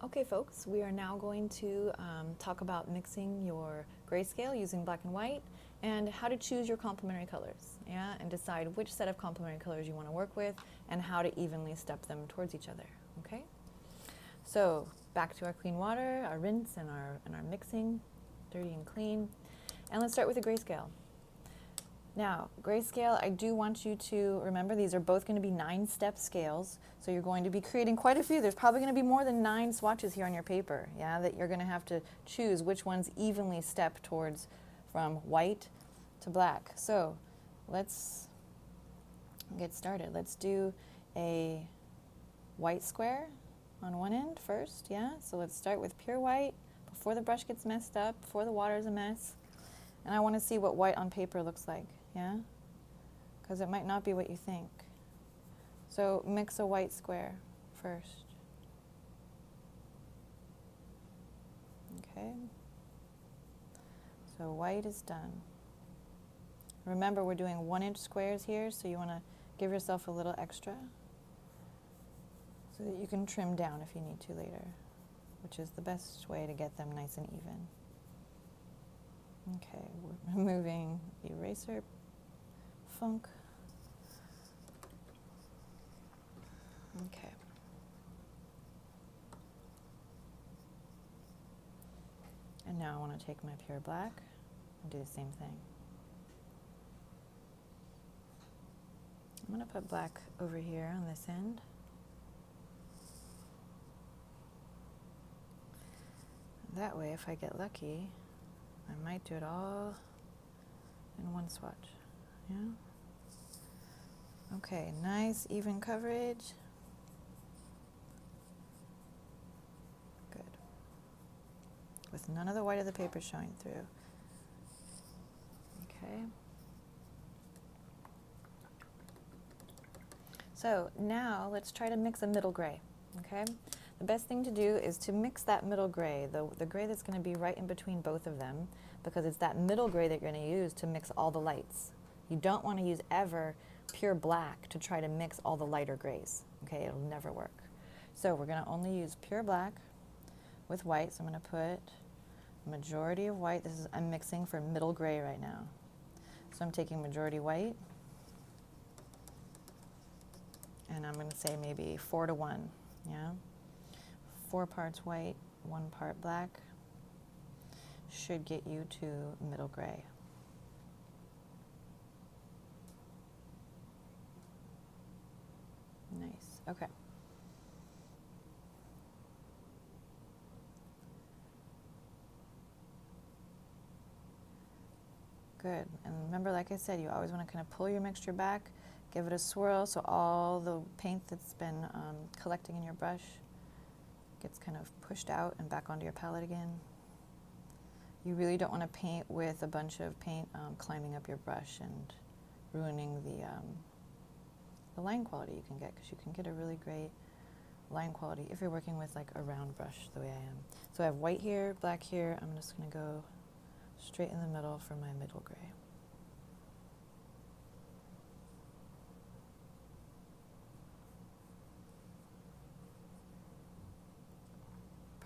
Okay, folks, we are now going to talk about mixing your grayscale using black and white and how to choose your complementary colors, yeah, and decide which set of complementary colors you want to work with and how to evenly step them towards each other, okay? So back to our clean water, our rinse, and our mixing, dirty and clean. And let's start with the grayscale. Now, grayscale, I do want you to remember these are both going to be 9-step scales, so you're going to be creating quite a few. There's probably going to be more than 9 swatches here on your paper, yeah, that you're going to have to choose which ones evenly step towards from white to black. So let's get started. Let's do a white square on one end first, yeah? So let's start with pure white before the brush gets messed up, before the water is a mess. And I want to see what white on paper looks like, yeah? Because it might not be what you think. So mix a white square first. Okay. So white is done. Remember, we're doing 1-inch squares here, so you want to give yourself a little extra so that you can trim down if you need to later, which is the best way to get them nice and even. Okay, we're removing eraser funk. Okay. And now I want to take my pure black and do the same thing. I'm going to put black over here on this end. That way, if I get lucky, I might do it all in one swatch, yeah? Okay, nice even coverage. Good. With none of the white of the paper showing through. Okay. So now let's try to mix a middle gray, okay? The best thing to do is to mix that middle gray, the gray that's going to be right in between both of them, because it's that middle gray that you're going to use to mix all the lights. You don't want to use ever pure black to try to mix all the lighter grays, okay? It'll never work. So we're going to only use pure black with white, so I'm going to put a majority of white. I'm mixing for middle gray right now. So I'm taking majority white, and I'm going to say maybe 4 to 1, yeah? 4 parts white, 1 part black should get you to middle gray. Nice, okay. Good, and remember, like I said, you always want to kind of pull your mixture back, give it a swirl so all the paint that's been collecting in your brush gets kind of pushed out and back onto your palette again. You really don't want to paint with a bunch of paint climbing up your brush and ruining the line quality you can get, because you can get a really great line quality if you're working with like a round brush the way I am. So I have white here, black here. I'm just going to go straight in the middle for my middle gray.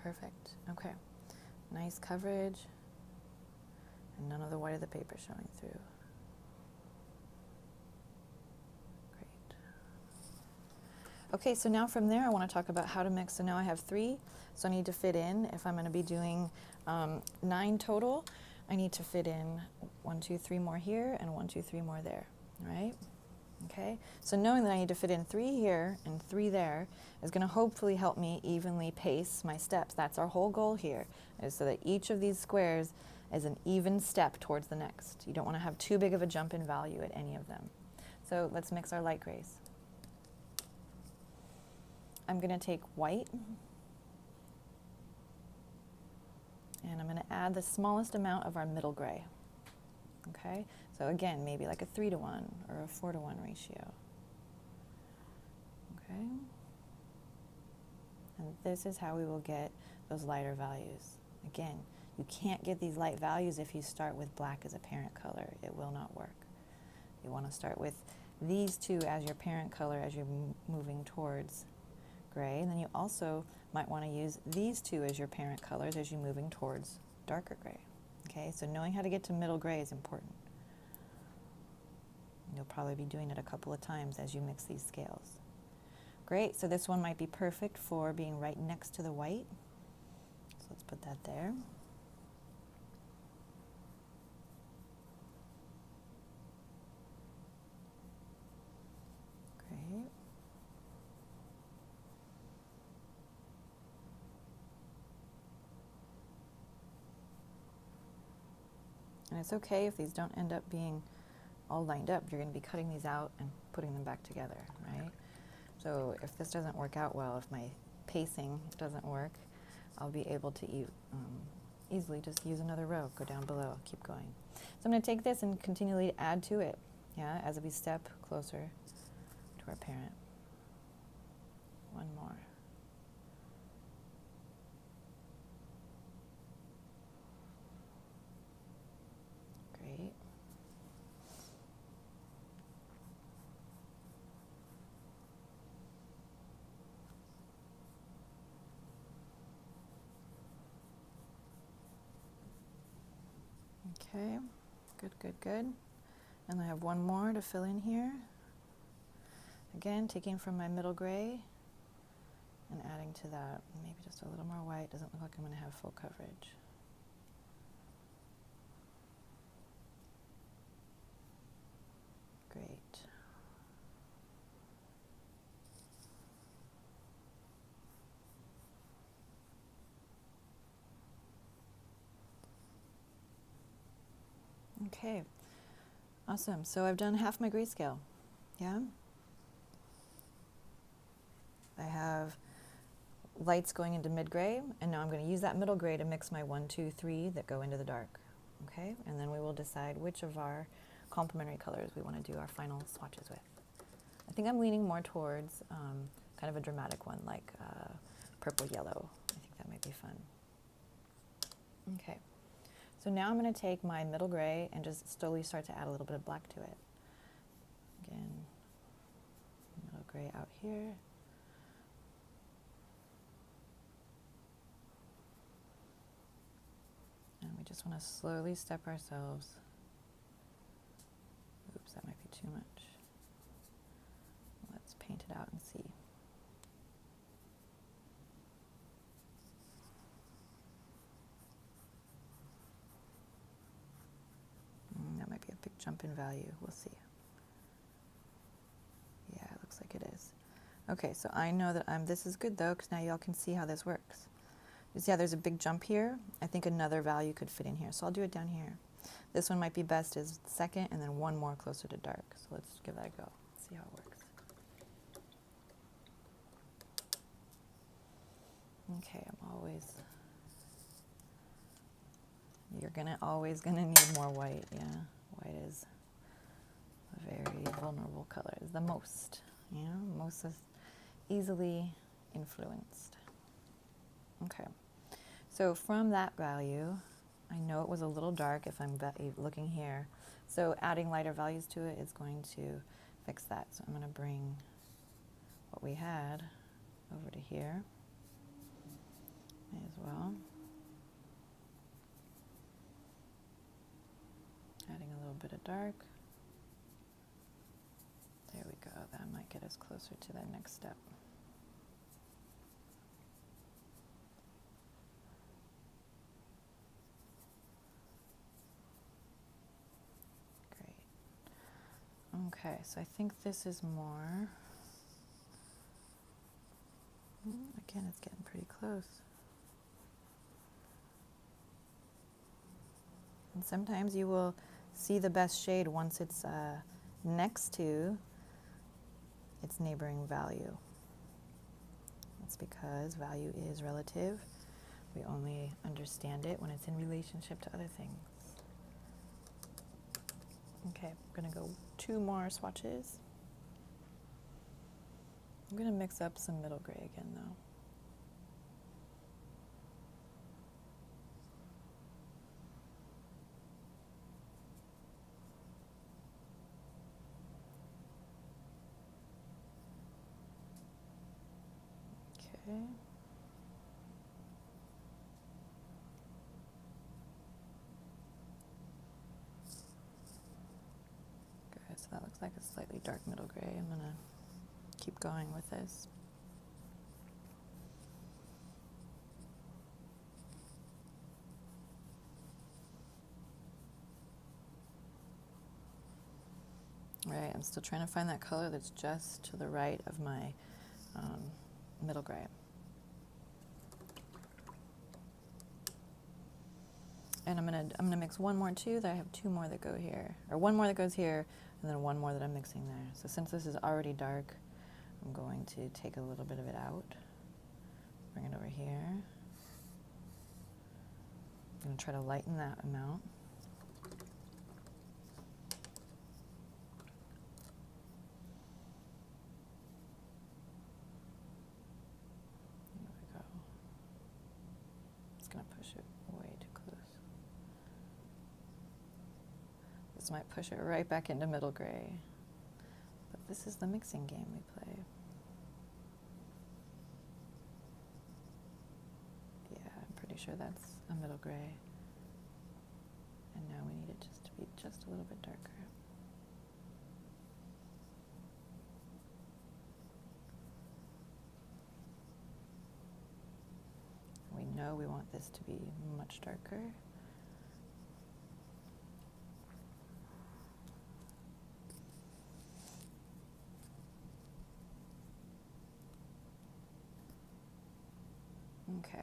Perfect. Okay. Nice coverage and none of the white of the paper showing through. Great. Okay, so now from there I want to talk about how to mix. So now I have 3, so I need to fit in. If I'm going to be doing 9 total, I need to fit in 1, 2, 3 more here and 1, 2, 3 more there, right? Okay, so knowing that I need to fit in 3 here and 3 there is going to hopefully help me evenly pace my steps. That's our whole goal here, is so that each of these squares is an even step towards the next. You don't want to have too big of a jump in value at any of them. So let's mix our light grays. I'm going to take white, and I'm going to add the smallest amount of our middle gray. Okay, so again, maybe like a 3 to 1 or a 4 to 1 ratio. Okay, and this is how we will get those lighter values. Again, you can't get these light values if you start with black as a parent color. It will not work. You want to start with these two as your parent color as you're moving towards gray. And then you also might want to use these two as your parent colors as you're moving towards darker gray. Okay, so knowing how to get to middle gray is important. You'll probably be doing it a couple of times as you mix these scales. Great, so this one might be perfect for being right next to the white. So let's put that there. Great. And it's okay if these don't end up being all lined up. You're going to be cutting these out and putting them back together, right? So if this doesn't work out well, if my pacing doesn't work, I'll be able to easily just use another row, go down below, keep going. So I'm going to take this and continually add to it, yeah, as we step closer to our parent. One more. Great. Okay, good, good, good. And I have one more to fill in here. Again, taking from my middle gray and adding to that, maybe just a little more white. Doesn't look like I'm going to have full coverage. Great. Okay, awesome. So I've done half my grayscale, yeah? I have lights going into mid-gray, and now I'm going to use that middle gray to mix my 1, 2, 3 that go into the dark, okay? And then we will decide which of our complementary colors we want to do our final swatches with. I think I'm leaning more towards kind of a dramatic one, like purple-yellow. I think that might be fun. Okay. So now I'm going to take my middle gray and just slowly start to add a little bit of black to it. Again, middle gray out here. And we just want to slowly step ourselves. Oops, that might be too much. Let's paint it out and see. That might be a big jump in value. We'll see. Yeah, it looks like it is. Okay, so I know that this is good though, because now y'all can see how this works. You see how there's a big jump here? I think another value could fit in here, so I'll do it down here. This one might be best as second, and then one more closer to dark. So let's give that a go, see how it works. Okay, you're always gonna need more white, yeah. White is a very vulnerable color, is the most, most easily influenced. Okay, so from that value, I know it was a little dark if I'm looking here, so adding lighter values to it is going to fix that. So I'm going to bring what we had over to here. May as well. Adding a little bit of dark. There we go. That might get us closer to that next step. Great. Okay, so I think this is more. Again, it's getting pretty close. And sometimes you will see the best shade once it's next to its neighboring value. That's because value is relative. We only understand it when it's in relationship to other things. Okay, I'm going to go 2 more swatches. I'm going to mix up some middle gray again though. Okay. Good, so that looks like a slightly dark middle gray. I'm gonna keep going with this. Right, I'm still trying to find that color that's just to the right of my middle gray. And I'm gonna mix one more too. That I have two more that go here, or one more that goes here, and then one more that I'm mixing there. So since this is already dark, I'm going to take a little bit of it out, bring it over here. I'm gonna try to lighten that amount. There we go. It's gonna push it way too close. This might push it right back into middle gray. But this is the mixing game we play. Yeah, I'm pretty sure that's a middle gray. And now we need it just to be just a little bit darker. We know we want this to be much darker. Okay.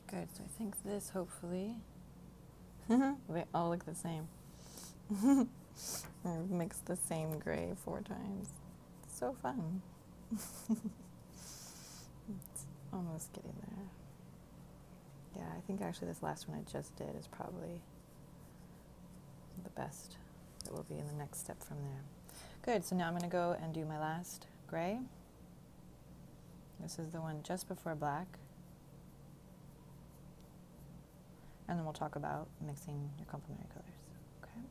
Good, so I think this hopefully, they all look the same. Or mix the same gray 4 times. It's so fun. It's almost getting there. Yeah, I think actually this last one I just did is probably the best that will be in the next step from there. Good, so now I'm going to go and do my last gray. This is the one just before black. And then we'll talk about mixing your complementary colors, okay?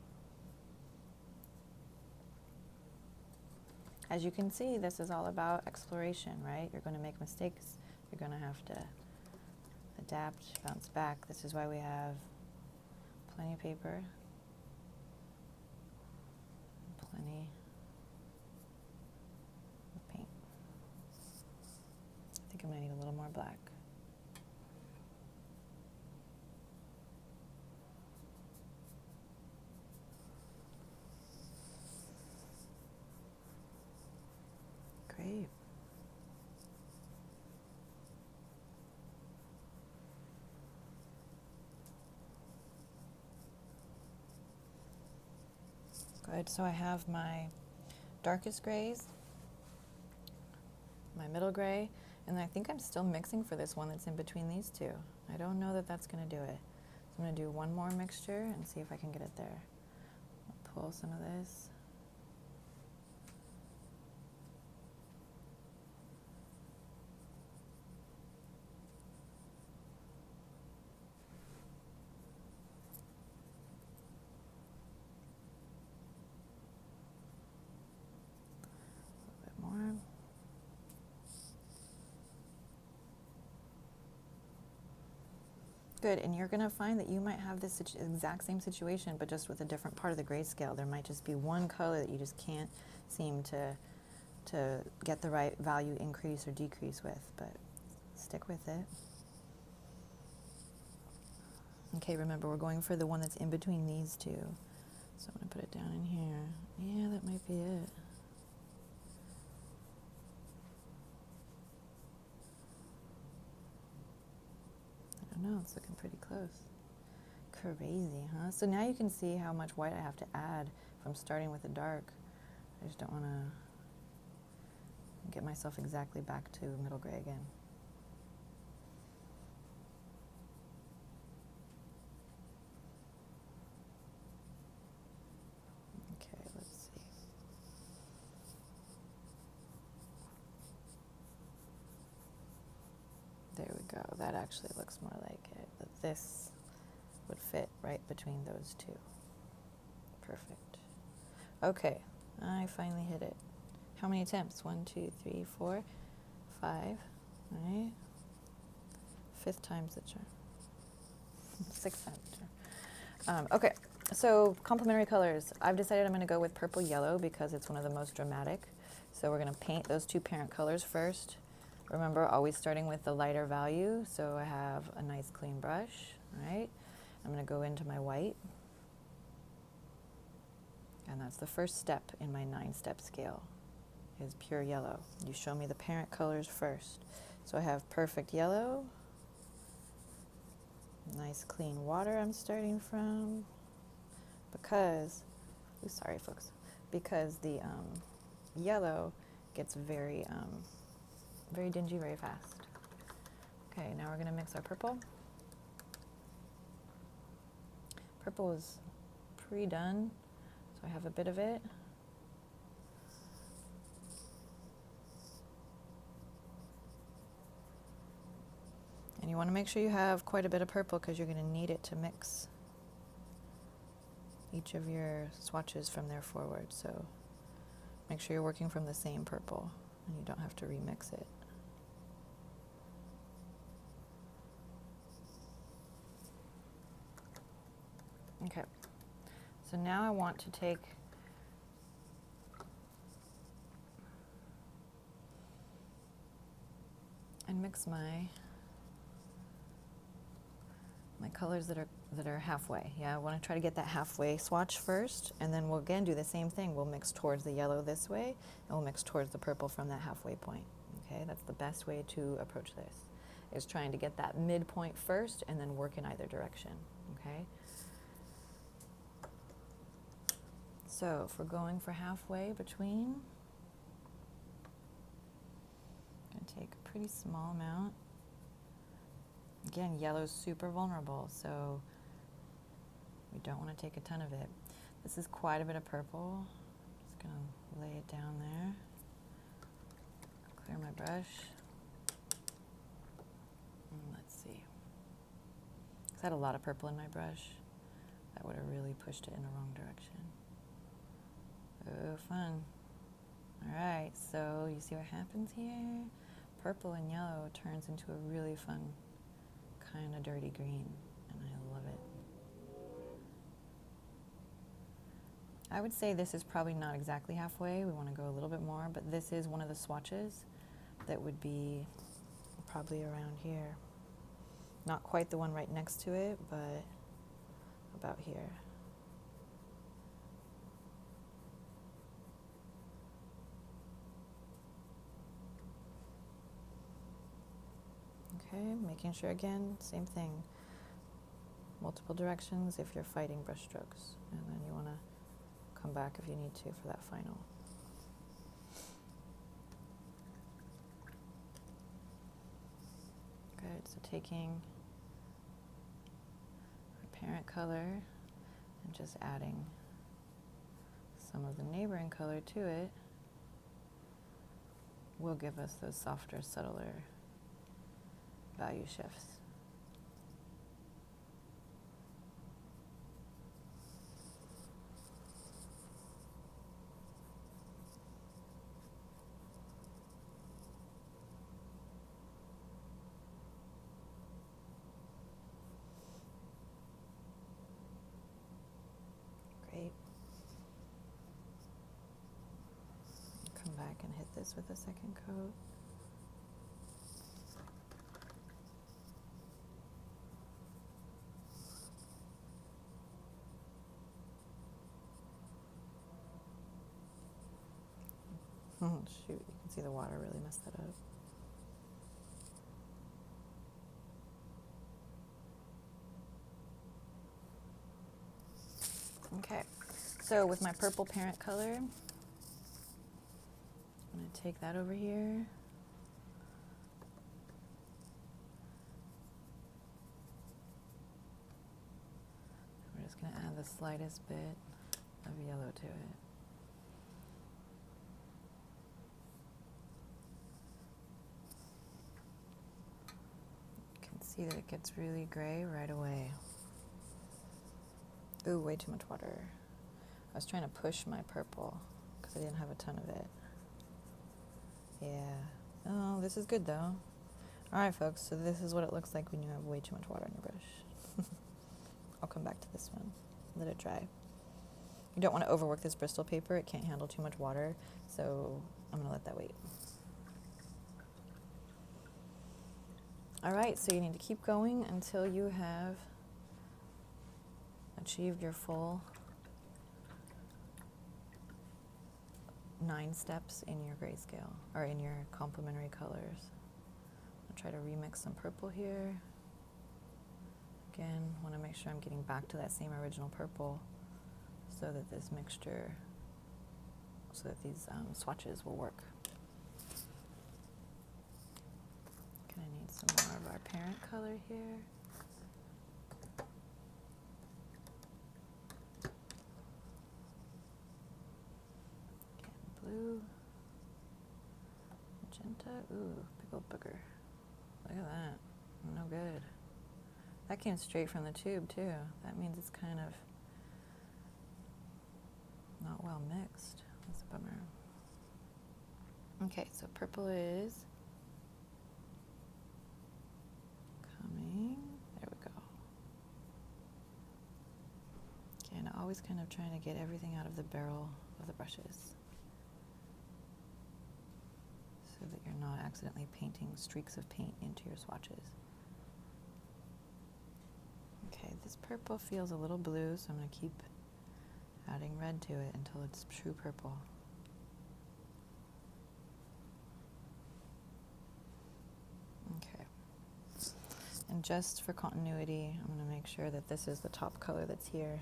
As you can see, this is all about exploration, right? You're going to make mistakes. You're going to have to adapt, bounce back. This is why we have plenty of paper, plenty of paint. I think I'm going to need a little more black. Great. Good, so I have my darkest grays, my middle gray, and I think I'm still mixing for this one that's in between these two. I don't know that that's going to do it. So I'm going to do one more mixture and see if I can get it there. I'll pull some of this. More. Good, and you're going to find that you might have this exact same situation, but just with a different part of the grayscale. There might just be one color that you just can't seem to get the right value increase or decrease with, but stick with it. Okay, remember we're going for the one that's in between these two. So I'm going to put it down in here. Yeah, that might be it. I don't know, it's looking pretty close. Crazy, huh? So now you can see how much white I have to add if I'm starting with the dark. I just don't want to get myself exactly back to middle gray again. Okay, let's see. There we go. That actually looks more like it. This would fit right between those two. Perfect. Okay, I finally hit it. How many attempts? 1, 2, 3, 4, 5. All right. 5th time's the charm. 6th time's the charm. Okay, so complementary colors. I've decided I'm going to go with purple yellow because it's one of the most dramatic. So we're going to paint those 2 parent colors first. Remember, always starting with the lighter value. So I have a nice clean brush, right? I'm going to go into my white. And that's the first step in my 9-step scale, is pure yellow. You show me the parent colors first. So I have perfect yellow, nice clean water I'm starting from, because, sorry folks, because the yellow gets very dingy very fast. Okay, now we're gonna mix our purple. Purple is pre-done, so I have a bit of it. And you want to make sure you have quite a bit of purple because you're going to need it to mix each of your swatches from there forward. So make sure you're working from the same purple and you don't have to remix it. Okay, so now I want to take and mix my colors that are halfway. Yeah, I want to try to get that halfway swatch first, and then we'll again do the same thing. We'll mix towards the yellow this way, and we'll mix towards the purple from that halfway point. Okay, that's the best way to approach this, is trying to get that midpoint first and then work in either direction. Okay. So if we're going for halfway between, I'm going to take a pretty small amount. Again, yellow's super vulnerable, so we don't want to take a ton of it. This is quite a bit of purple. Just going to lay it down there. Clear my brush. And let's see. I had a lot of purple in my brush. That would have really pushed it in the wrong direction. Oh, fun. All right, so you see what happens here? Purple and yellow turns into a really fun kind of dirty green, and I love it. I would say this is probably not exactly halfway. We want to go a little bit more, but this is one of the swatches that would be probably around here. Not quite the one right next to it, but about here. Okay, making sure again, same thing. Multiple directions if you're fighting brush strokes, and then you want to come back if you need to for that final. Good, so taking our parent color and just adding some of the neighboring color to it will give us those softer, subtler value shifts. Great. Come back and hit this with a second coat. Oh, shoot, you can see the water really messed that up. Okay, so with my purple parent color, I'm going to take that over here. We're just going to add the slightest bit of yellow to it. You can see that it gets really gray right away. Ooh, way too much water. I was trying to push my purple because I didn't have a ton of it. Yeah. Oh, this is good though. All right, folks, so this is what it looks like when you have way too much water on your brush. I'll come back to this one. Let it dry. You don't want to overwork this Bristol paper. It can't handle too much water, so I'm going to let that wait. All right, so you need to keep going until you have achieved your full 9 steps in your grayscale, or in your complementary colors. I'll try to remix some purple here. Again, want to make sure I'm getting back to that same original purple so that this mixture, so that these swatches will work. Gonna need some more of our parent color here. Okay, blue, magenta, ooh, big old booger. Look at that, no good. That came straight from the tube too. That means it's kind of not well mixed. That's a bummer. Okay, so purple is coming. There we go. Okay, and always kind of trying to get everything out of the barrel of the brushes so that you're not accidentally painting streaks of paint into your swatches. Okay, this purple feels a little blue, so I'm going to keep adding red to it until it's true purple. Okay. And just for continuity, I'm going to make sure that this is the top color that's here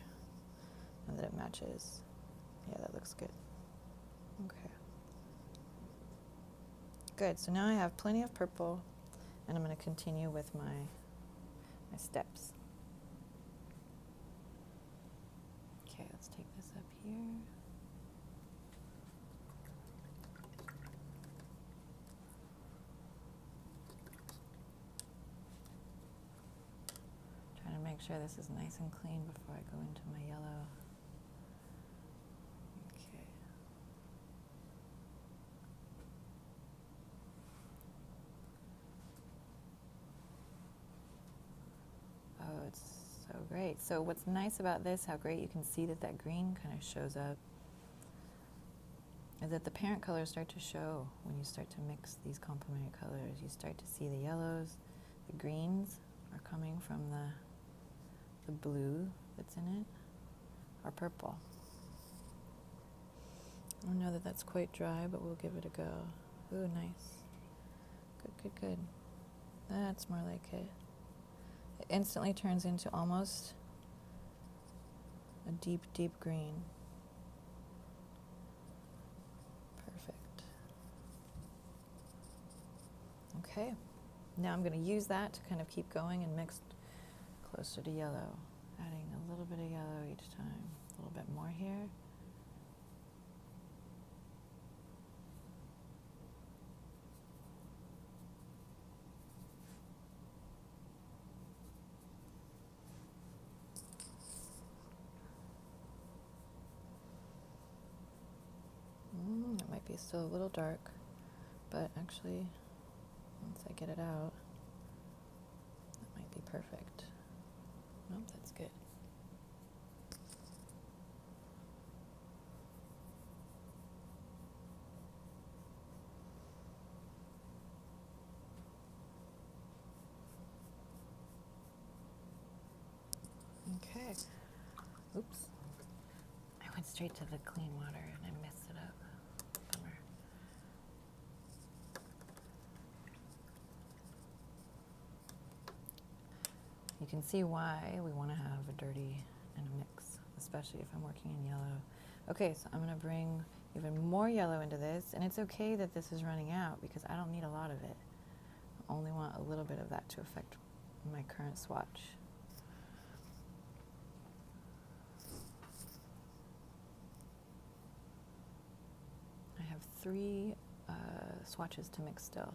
and that it matches. Yeah, that looks good. Okay. Good, so now I have plenty of purple, and I'm going to continue with my steps. Okay, let's take this up here. Trying to make sure this is nice and clean before I go into my yellow. Okay. Oh, it's so great. So what's nice about this, how great you can see that that green kind of shows up, is that the parent colors start to show when you start to mix these complementary colors. You start to see the yellows, the greens are coming from the blue that's in it, or purple. I don't know that that's quite dry, but we'll give it a go. Ooh, nice. Good, good, good. That's more like it. It instantly turns into almost a deep, deep green. Perfect. Okay, now I'm going to use that to kind of keep going and mix closer to yellow, adding a little bit of yellow each time. A little bit more here. It might be still a little dark, but actually, once I get it out, that might be perfect. Nope, that's good. Okay. Oops. I went straight to the clean water and I messed it up. Bummer. You can see why we want to have a dirty and a mix, especially if I'm working in yellow. Okay, so I'm going to bring even more yellow into this, and it's okay that this is running out because I don't need a lot of it. I only want a little bit of that to affect my current swatch. I have 3 swatches to mix still,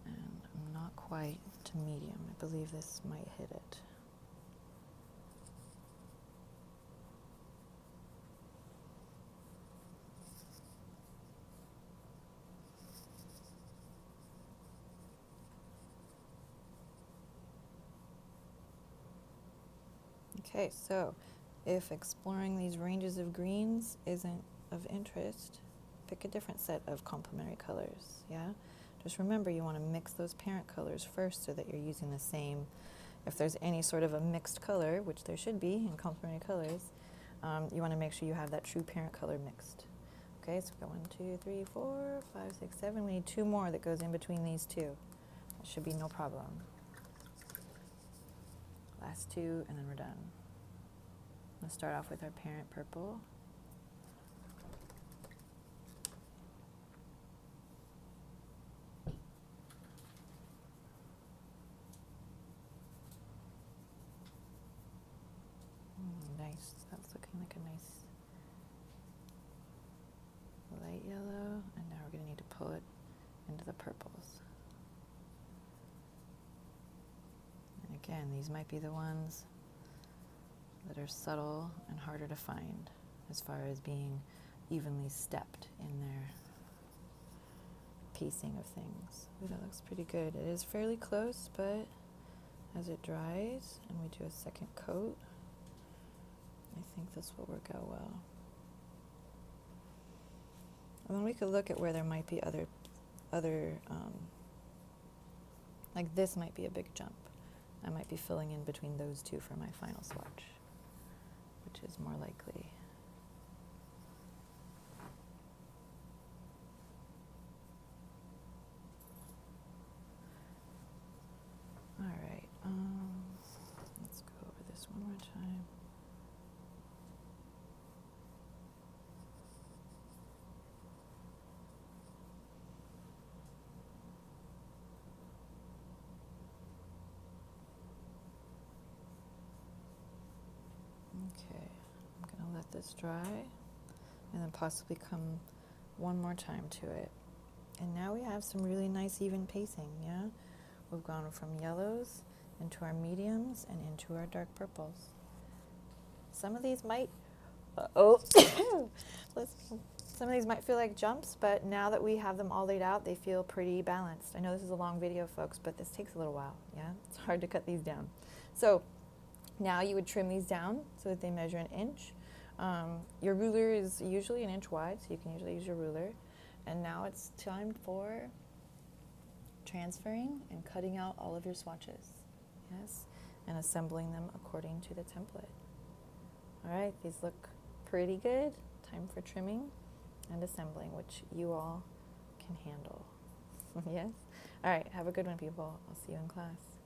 and I'm not quite to medium. I believe this might hit it. Okay, so if exploring these ranges of greens isn't of interest, pick a different set of complementary colors, yeah? Just remember you want to mix those parent colors first so that you're using the same. If there's any sort of a mixed color, which there should be in complementary colors, you want to make sure you have that true parent color mixed. Okay, so we got 1, 2, 3, 4, 5, 6, 7. We need 2 more that goes in between these two. That should be no problem. Last 2, and then we're done. Let's start off with our parent purple. Nice. That's looking like a nice light yellow. And now we're going to need to pull it into the purples. And again, these might be the ones that are subtle and harder to find as far as being evenly stepped in their piecing of things. Ooh, that looks pretty good. It is fairly close, but as it dries and we do a second coat, I think this will work out well. And then we could look at where there might be other like this might be a big jump. I might be filling in between those two for my final swatch, which is more likely. All right, let's go over this one more time. Okay, I'm gonna let this dry and then possibly come one more time to it. And now we have some really nice even pacing, yeah? We've gone from yellows into our mediums and into our dark purples. Some of these might, some of these might feel like jumps, but now that we have them all laid out, they feel pretty balanced. I know this is a long video, folks, but this takes a little while, yeah? It's hard to cut these down. So now you would trim these down so that they measure 1 inch. Your ruler is usually 1 inch wide, so you can usually use your ruler. And now it's time for transferring and cutting out all of your swatches, yes, and assembling them according to the template. All right, these look pretty good. Time for trimming and assembling, which you all can handle. Yes? All right, have a good one, people. I'll see you in class.